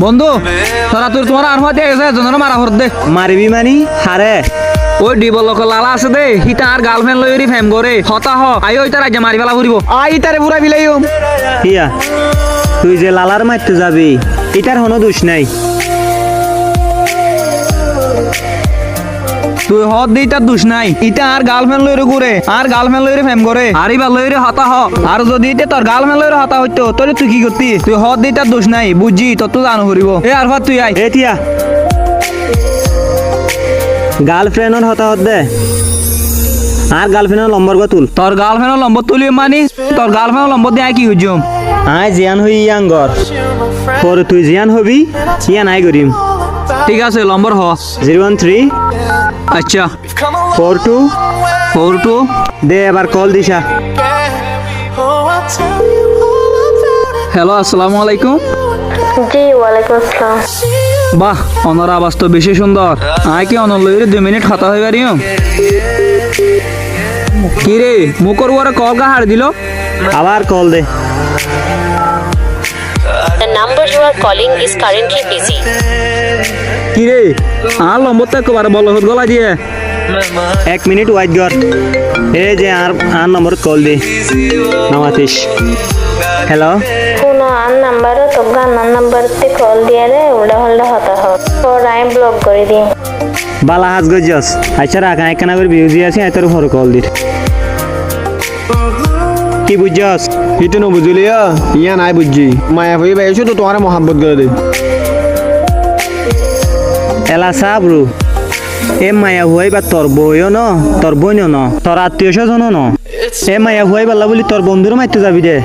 বন্ধু তোরা তোমার আর হতে গেছে জনের মারা ভর দে মারিবি মানি হারে ওই ডিবল লোক লালা আছে দে হিতা আর গার্লফ্রেন্ড লইরি ফেম করে হতা হ আই ওই তার আগে মারি ফেলা ফুরিব আই তারে পুরা বিলাইও হিয়া তুই যে লালার মারতে যাবি এটার কোনো দোষ নাই। তুই হদ দি তার দোষ নাই ইটা আর গার্লফ্রেন্ড লইরে ঘুরে আর গার্লফ্রেন্ড লইরে ফেম করে আর ইবা লইরে হতা হ আর যদি ইতে তোর গার্লফ্রেন্ড লইরে হতা হইতো তোরে তুই কি করতি তুই হদ দি তার দোষ নাই বুঝছি তোর তো জানো ফুরিব এ আর ভাত তুই আই এ টিয়া গার্লফ্রেন্ডর হতাহত দে আর গার্লফ্রেন্ডের নম্বর তুল। তোর গার্লফ্রেন্ডের নম্বর তুলি মানি তোর গার্লফ্রেন্ডের নম্বর দিয়ে কি হইছম আয় জিয়ান হই ইয়াঙ্গর পরে তুই জিয়ান হবি ইয়ান আই করিম। ঠিক আছে নম্বর হ 013 আচ্ছা 42 42 দে এবার কল দিশা। হ্যালো আসসালামু আলাইকুম। জি ওয়ালাইকুম আসসালাম। বাহ অনর আওয়াজ তো বেশি সুন্দর আয় কি অনর লইরে 2 মিনিট খাতা হয়ে পারিও কি রে মুকর ওরে কল কা হার দিল আবার কল দে। The number you are calling is currently busy. কি রে আর নম্বর তো একবার বল হত গলা দিয়ে 1 মিনিট ওয়াইট কর এ যে আর নম্বর কল দে নমাতিস। হ্যালো কোনো আন নাম্বার তো গান নাম্বার তে কল দিয়ে রে উল্টা হল্লা হতা হ তোর আই ব্লক করে দি বালা হাজ গজস আচ্ছা রাখ একখানা করে বিউজি আছে এত ফর কল দির কি বুঝছস ইতো ন বুঝলিয়া ইয়া নাই বুঝছি মায়া ভাই ভাই শুধু তোমার মোহাম্মত করে দে এলা সাবরু এ মায়া হুয়াই বা তোর বইও ন তোর বইন ন তোর আত্মীয় স্বজন ন এ মায়া হুয়াই বাল্লা বলি তোর বন্ধুর মাইতে যাবি দে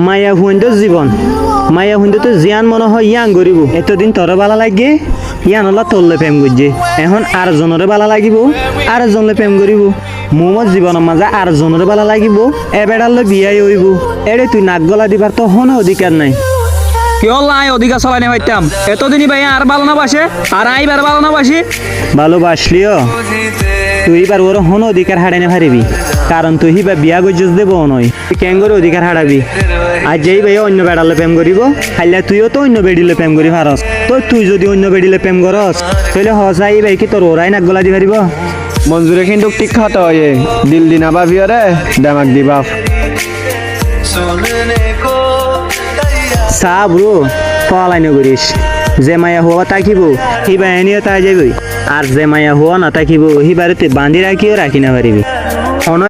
মায়া হুইন্দ জীবন মায়া হুইন্দ তো জিয়ান মনে হয় ইয়াং গরিব এতদিন তোর বালা লাগে ইয়ান হলা তোরলে প্রেম করছে এখন আর জনরে বালা লাগিব আর জনলে প্রেম করিব মোমত জীবনের মাঝে আর জনরে বালা লাগিব এবেড়ালে বিয়াই হইব এরে তুই নাক গলা দিবার তো হন অধিকার নাই। কি হল নাই অধিকার চালাই নে পাইতাম এতদিনই ভাই আর ভালো না বাসে আর আইবার ভালো না বাসি ভালোবাসলিও তুই এবার ওর হন অধিকার হারাইনে পারিবি কারণ তুই হিবা বিয়া গজস দেব নয় তুই কেঙ্গর অধিকার হারাবি আর যেই ভাই অন্য বেড়ালে প্রেম করিব খাইলে তুইও তো অন্য বেড়িলে প্রেম করি পারস তো তুই যদি অন্য বেড়িলে প্রেম করস তাহলে হসাই ভাই কি তোর ওরাই নাক গলা দি পারিব মঞ্জুরে কিন্তু টিক খাতে হয় দিল দিনা বাবিয়ারে দামাক দি বাপ চা ব্রো পলাই নকরিস যে মায়া হওয়া তাকিব হিবা এনেও তাই যাবি আর যে মায়া হওয়া না তাকিব হিবারে তুই বান্ধি রাখিও রাখি না পারিবি।